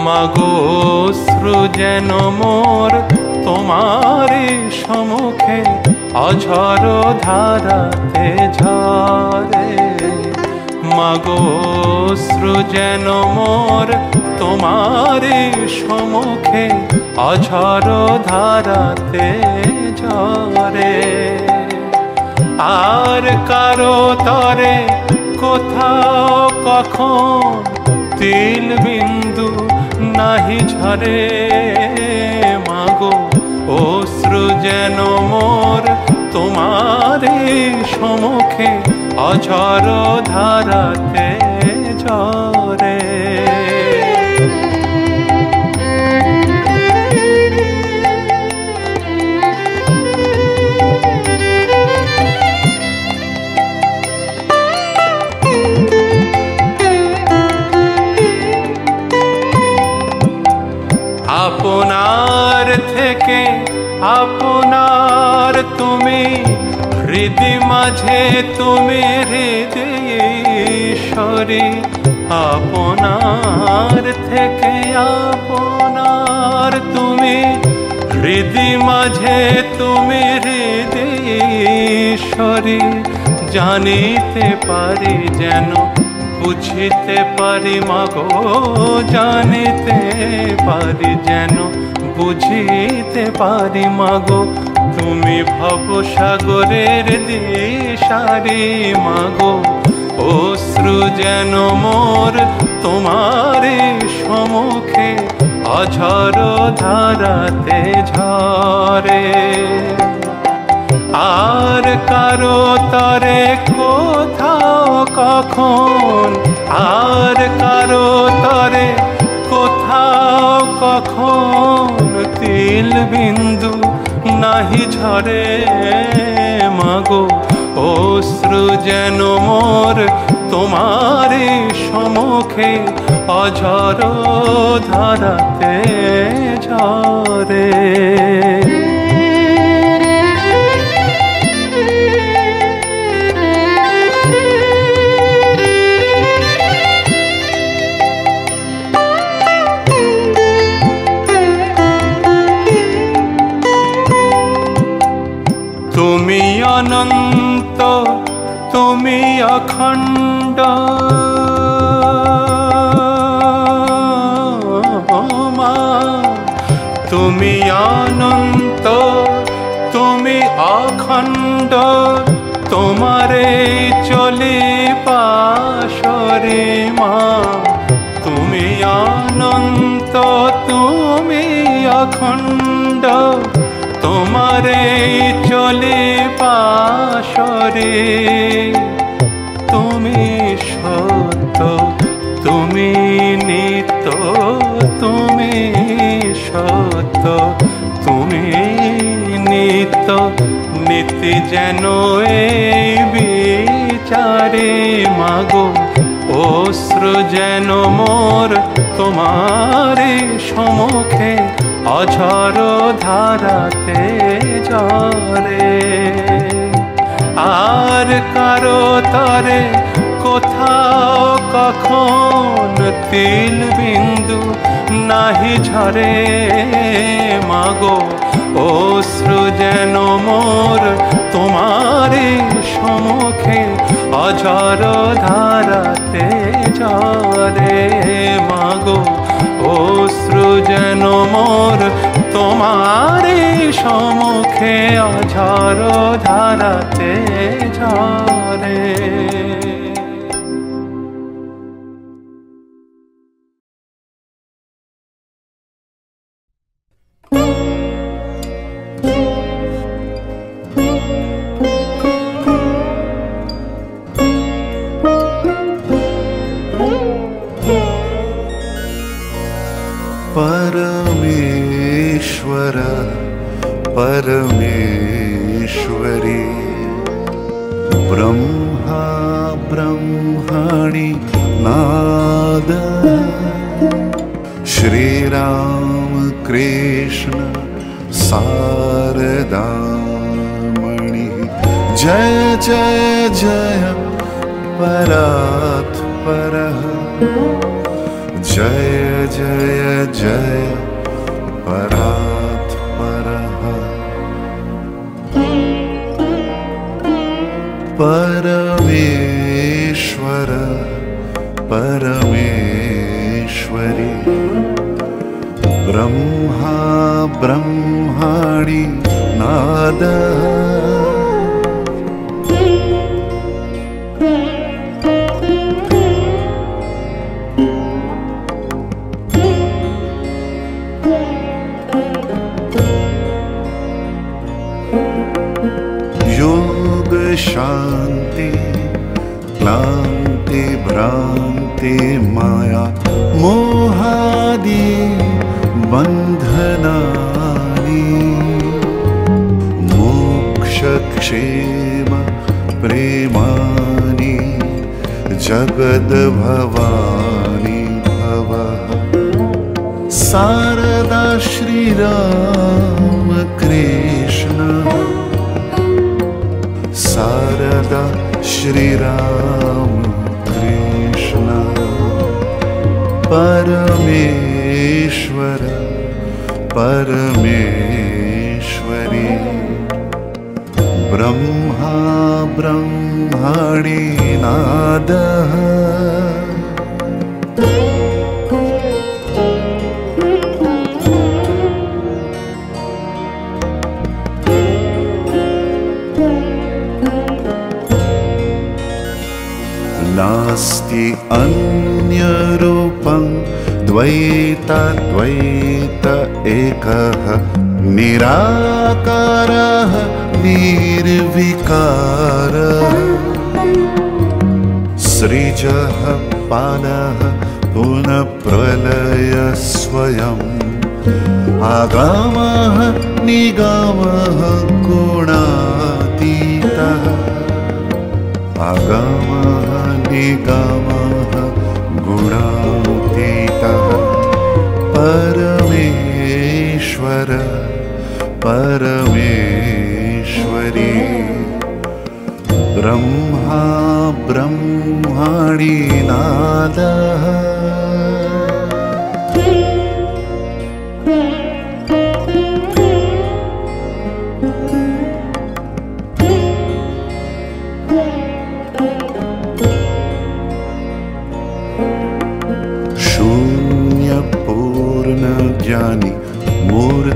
মাগো অশ্রু যেন মোর তোমারি সম্মুখে অঝর ধারাতে ঝরে। মাগো অশ্রু যেন মোর তোমারি সম্মুখে অঝর ধারাতে ঝরে। আর কারো তরে কোথাও কখন তিল বিন্দু নাহি ঝরে। মাগো অশ্রু যেন মোর তোমারি সম্মুখে অঝর ধারাতে ঝরে। আপনার থেকে আপনার তুমি, হৃদি মাঝে তুমি হৃদয়েশ্বরী। আপনার থেকে আপনার তুমি, হৃদি মাঝে তুমি হৃদয়েশ্বরী। জানিতে পারি যেন বুঝিতে পারি মাগো, জানিতে পারি যেন বুঝিতে পারি মাগো। তুমি ভবসাগরের দিশারি মাগো। অশ্রু যেন মোর তোমারি সম্মুখে অঝর ধারাতে ঝরে। আর কারো তরে কোথাও কখন, আর কারো তরে কোথাও কখন তিল বিন্দু নাহি ঝরে। মাগো অশ্রু যেন মোর তোমারি সম্মুখে অঝর ধারাতে ঝরে। তুমি অনন্ত, তুমি অখণ্ড, মা তুমি অনন্ত, তুমি অখণ্ড। তোমারে চলি পাশরে মা। তুমি অনন্ত, তুমি অখণ্ড, তোমারে চলে পাশরে। তুমি সত্য, তুমি নিত্য, তুমি সত্য, তুমি নিত্য। নীতি যেন এই বিচারে মাগো। অশ্রু যেন মোর তোমারি সম্মুখে অঝর ধারাতে ঝরে। আর কারো তরে কোথাও কখন তিল বিন্দু নাহি ঝরে। মাগো অশ্রু যেন মোর তোমারি সম্মুখে অঝর ধারাতে ঝরে। মাগো অশ্রু যেন মোর তোমারি সম্মুখে অঝর ধারাতে ঝরে। परमेश्वर परमेश्वरी ब्रह्मा ब्रह्मणि नाद श्रीराम कृष्ण शारदामणि जय जय जय परात्पर जय जय जय परात्परः परमेश्वर परमेश्वरी ब्रह्मा ब्रह्माणि नादः योग शांति क्लांति भ्रांति माया मोहादि बंधनानि मोक्ष क्षेम प्रेमानि जगद भवानी भवः शारदा श्री राम कृष्ण शारदा श्री राम कृष्ण परमेश्वर परमेश्वरी ब्रह्मा ब्रह्माणि नादः नास्ति अन्यरूपं द्वैताद्वैत एकः निराकारः निर्विकारः सृजः पालः पुनः प्रलय स्वयम् आगमः निगमः गुणातीतः आगमः निगमः गुणातीतः परमेश्वर परमेश्वरी ब्रह्मा ब्रह्माणि नादः ज्ञानी मूर्खमहिमस्थित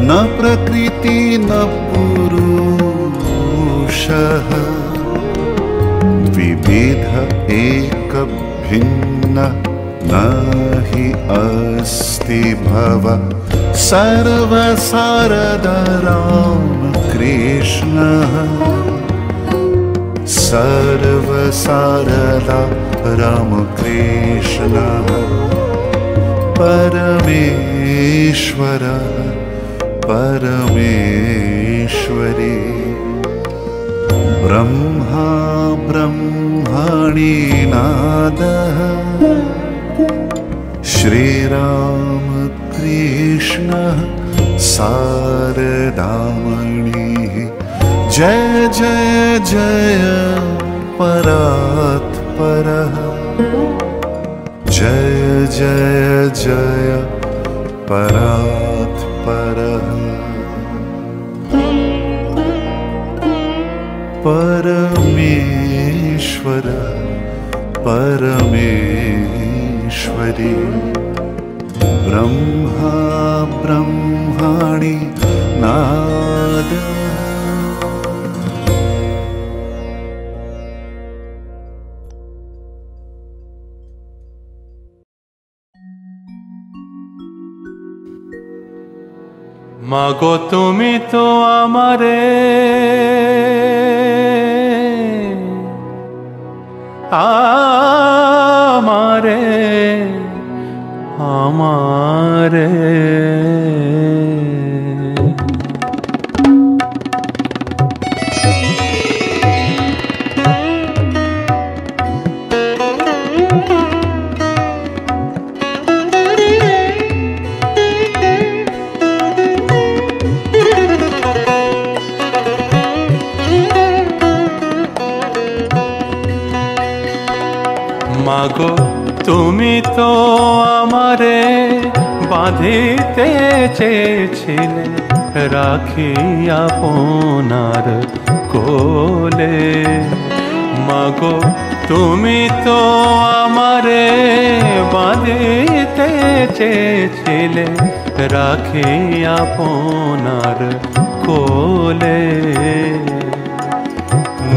न प्रकृति न पुरुषः द्विविध एक भिन्न न हि अस्ति भव सर्वसारदा राम कृष्णः सर्वसारदा राम कृष्णः परमेश्वर परमेश्वरी ब्रह्मा ब्रह्माणि नादः श्रीराम कृष्ण शारदामणिः जय जय जय परात्परः जय जय जय परात्परः परमेश्वर परमेश्वरी ब्रह्मा ब्रह्माणि नादः মাগো তুমি তো আমারে আমারে আমারে মাগো তুমি তো আমারে বাঁধিতে চেয়েছিলে রাখি আপনার কোলে। মাগো তুমি তো আমারে বাঁধিতে চেয়েছিলে রাখি আপনার কোলে।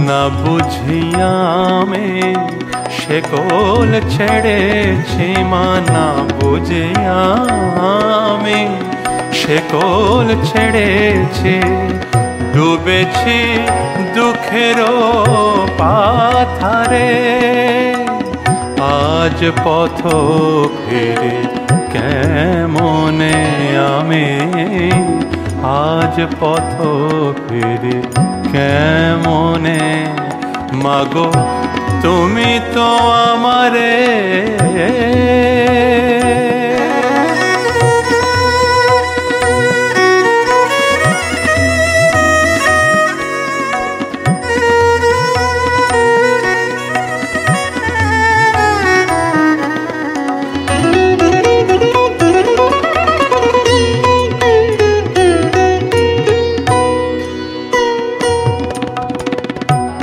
না বুঝিয়া আমি শেকল ছেড়েছি মা, না বুঝিয়া আমি শেকল ছেড়েছি। ডুবেছি দুঃখের পাথারে, আজ পথ ফিরে কেমনে আমি, আজ পথ ফিরে কেমনে। মাগো তুমি তো আমারে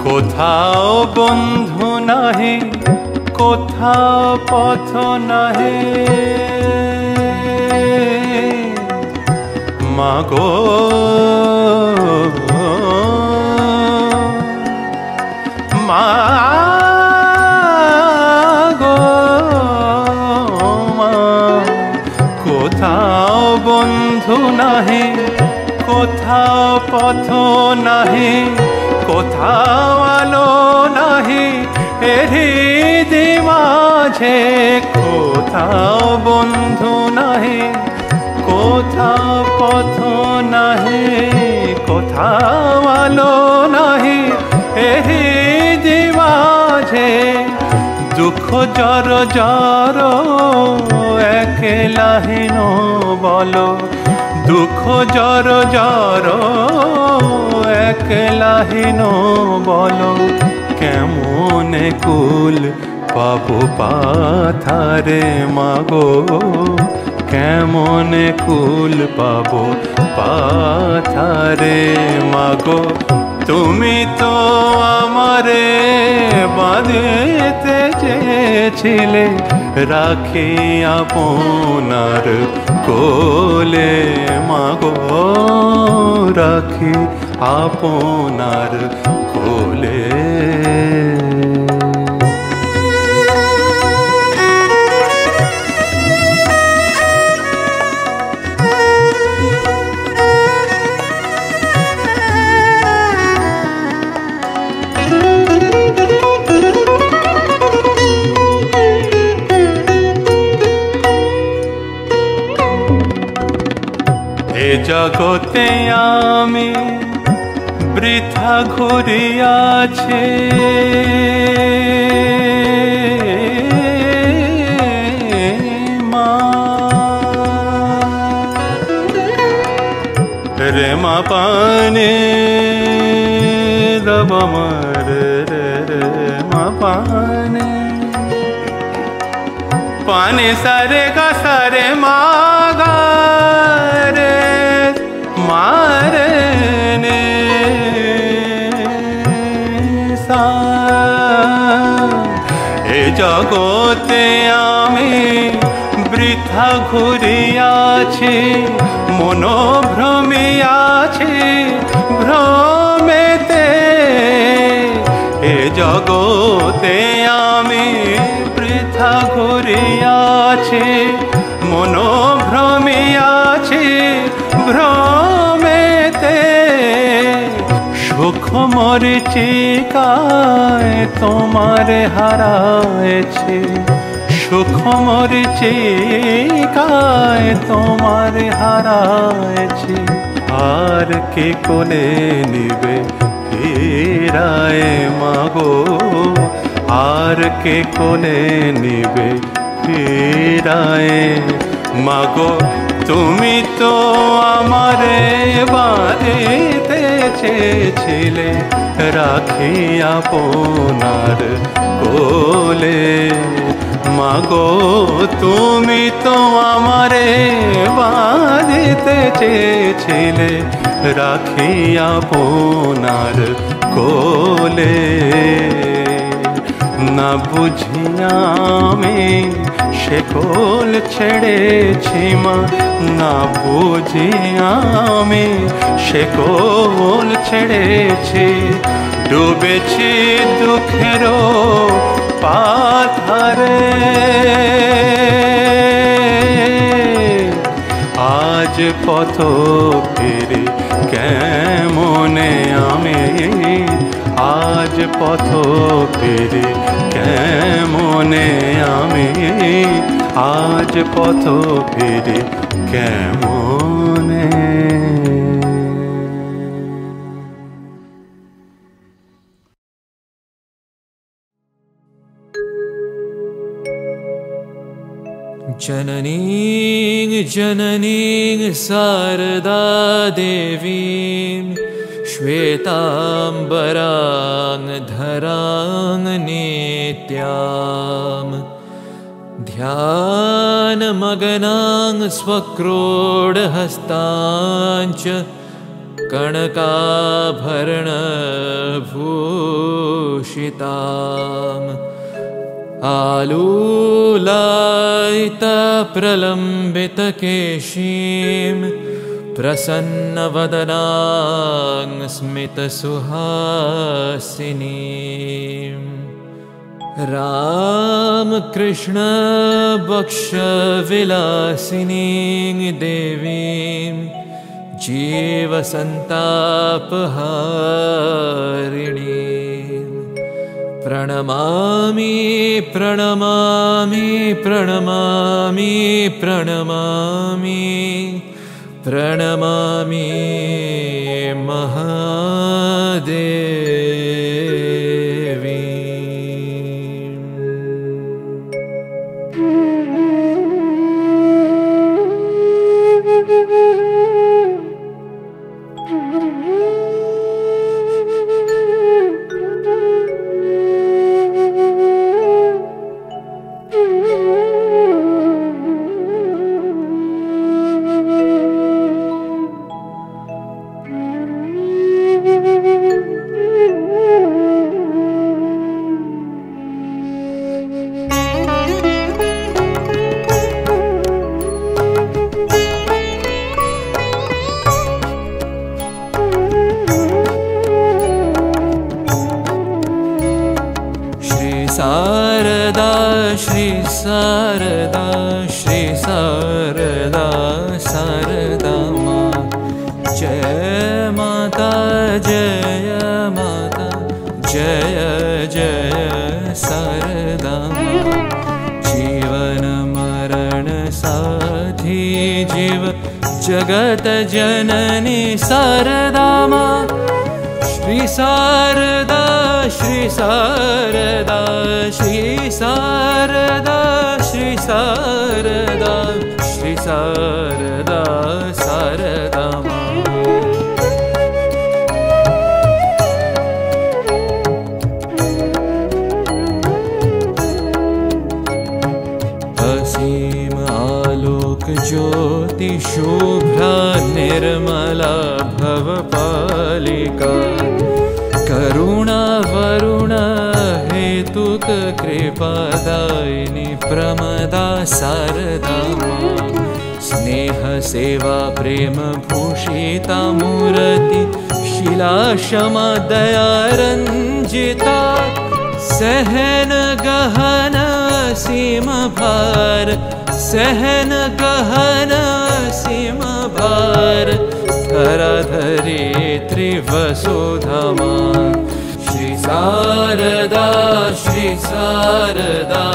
কোথাও বন্ধু নাহি, কোথাও পথ নাহি। মাগো মাগো মা, কোথাও বন্ধু নাহি, কোথাও পথ নাহি, কোথাও আলো নাহি এরি মাঝে। কোথাও বন্ধু নাহি, কোথাও পথ নাহি, কোথাও আলো নাহি এরি মাঝে। দুঃখ জর জর একলা হীন বলো, দুঃখ জর জর একলা হীন বলো। কেমনে কুল পাবো পাথারে মাগো, কেমনে কুল পাবো পাথারে। মাগো তুমি তো আমারে বাঁধিতে চেয়েছিলে রাখি আপনার কোলে। মাগো রাখি আপনার কোলে। এ জগতে আমি বৃথা ঘুরিয়াছি, মা রে মা পানে রবমর রে মা পানে, পানে সারে गा सारे मागा রে মারে নে সা। এ জগতে আমি বৃথা ঘুরিয়াছি, মনোভ্রমিয়াছি ভ্রমেতে। এ জগতে আমি বৃথা ঘুরিয়াছি, মনোভ্রমিয়াছি ভ্রমেতে। সুখ মরিচিকায় তোমারে হারায়েছি, সুখ মরিচিকায় তোমারে হারায়েছি। আর কে কোলে নিবে ফিরায় মাগো, আর কে কোলে নিবে ফিরায়। মাগো তুমি তো আমারে বাঁধিতে চেয়েছিলে রাখি আপনার কোলে। মাগো তুমি তো আমারে বাঁধিতে চেয়েছিলে রাখি আপনার কোলে, না বুঝিয়া আমি শেকল ছেড়েছি মা, না বুঝিয়া আমি শেকল ছেড়েছি। ডুবেছি দুঃখের পাথারে, আজ পথ ফিরে কেমনে আমি, আজ পথ ফিরে কেমনে আমি, আজ পথ ফিরে কেমনে। जननीं जननीं शारदा देवीं श्वेताम्बरां धरां नित्यां, ध्यानमग्नां स्वक्रोडहस्ताञ्च कनकाभरणभूषिताम्, आलूलायितप्रलम्बितकेशीं प्रसन्नवदनां स्मितसुहासिनीं, रामकृष्णभक्षविलासिनीं देवीं जीवसन्तापहारिणीं, प्रणमामि प्रणमामि प्रणमामि प्रणमामि प्रणमामि महादेवी। शारदा श्री शारदा श्री शारदा शारदा माँ, जय माता जय माता जय जय शारदा माँ, जीवन मरण साथी जीव जगत जननी शारदा माँ, श्री शारदा श्री शारदा श्री शारदा श्री शारदा श्री शारदा शारदा माँ। असीम आलोक ज्योति शुभ्रा निर्मला भवपालिका, करुणा वरुण हेतुक कृपादायिनी प्रमदा शारदा माँ, स्नेह सेवा प्रेम भूषिता मूर्ति शिला क्षमा दया रंजिता, सहन गहन सीम भार सहन गहन सीम भार, धराधरित्री वसुधा माँ, श्री शारदा श्री शारदा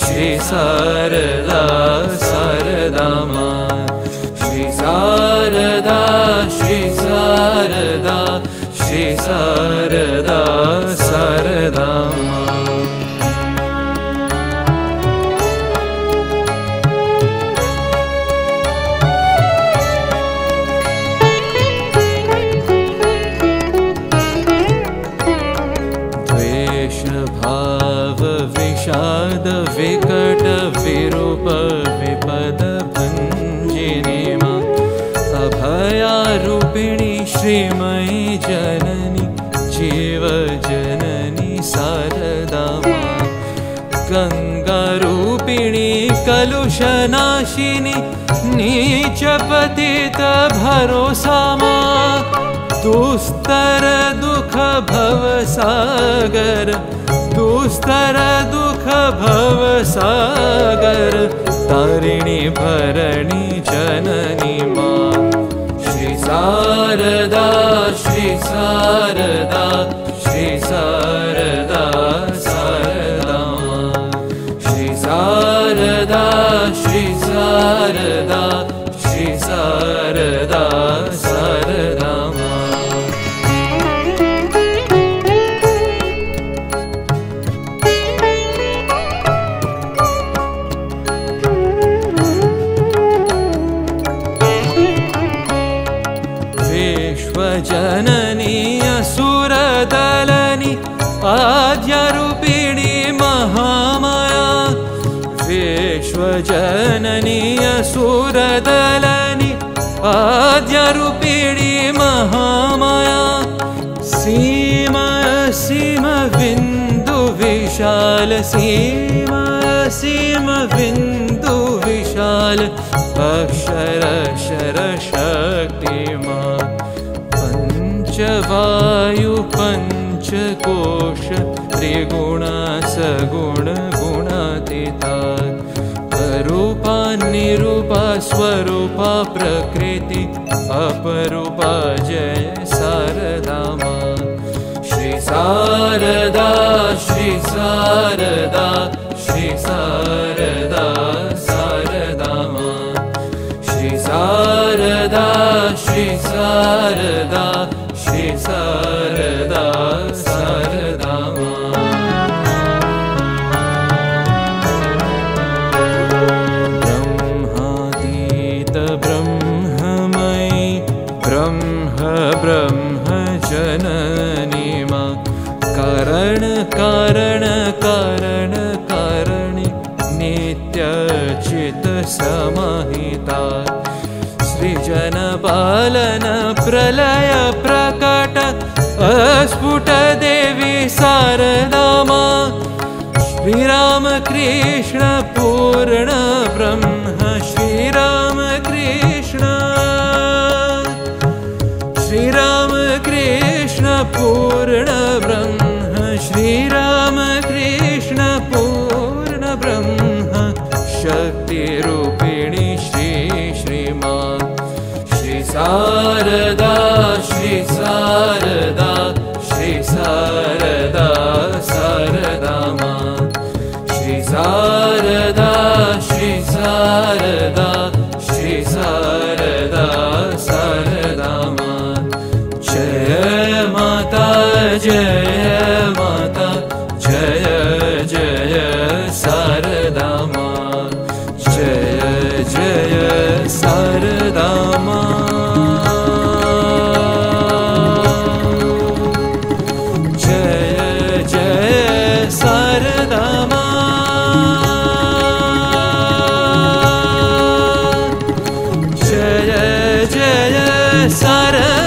श्री शारदा शारदा माँ, श्री शारदा श्री शारदा श्री शारदा शारदा माँ। वाद विकट विरूप विपद भंजिनी मां अभयारूपिणी श्रीमयी जननी जीव जननी शारदा मां गंगारूपिणी कलुषनाशिनी नीच पतित भरोसा मां दुस्तर दुख भव सागर दुस्तर दुख भव सागर तारिणी भरणी जननी मां श्री शारदा श्री शारदा श्री शारदा शारदा मां श्री शारदा श्री शारदा श्री शारदा शारदा मां विश्वजननी असुरदलनी आद्यरूपिणी महामाया विश्वजननी असुरदलनी आद्यरूपिणी महामाया सीमा सीम बिंदु विशाल सीमा सीम बिंदु विशाल अक्षर शर शक्ति मां पंचवायु पंचकोश त्रिगुण सगुण गुणातीता अरूपा निरूपा स्वरूपा प्रकृति अपरूपा जय शारदा मां श्री शारदा श्री शारदा श्री शारदा शारदा मां श्री शारदा श्री शारदा श्री शारदा शारदा मां ब्रह्मातीत ब्रह्ममयी ब्रह्म ब्रह्म जननी मां कारण कारण कारण कारणि नित्य चित समाहिता सृजन पालन प्रलय प्रकट अस्फुट देवी शारदा मां श्रीराम कृष्ण पूर्ण ब्रह्म श्रीराम कृष्ण श्रीराम कृष्ण पूर्ण ब्रह्म श्रीराम कृष्ण पूर्ण ब्रह्म शक्ति रूपिणी श्री श्री मां श्री शारदा श्री शारदा श्री शारदा शारदा मां श्री शारदा श्री शारदा श्री शारदा शारदा मां जय माता जय माता जय जय शारदा मां जय जय शारदा मां जय जय शारदा मां जय जय शारदा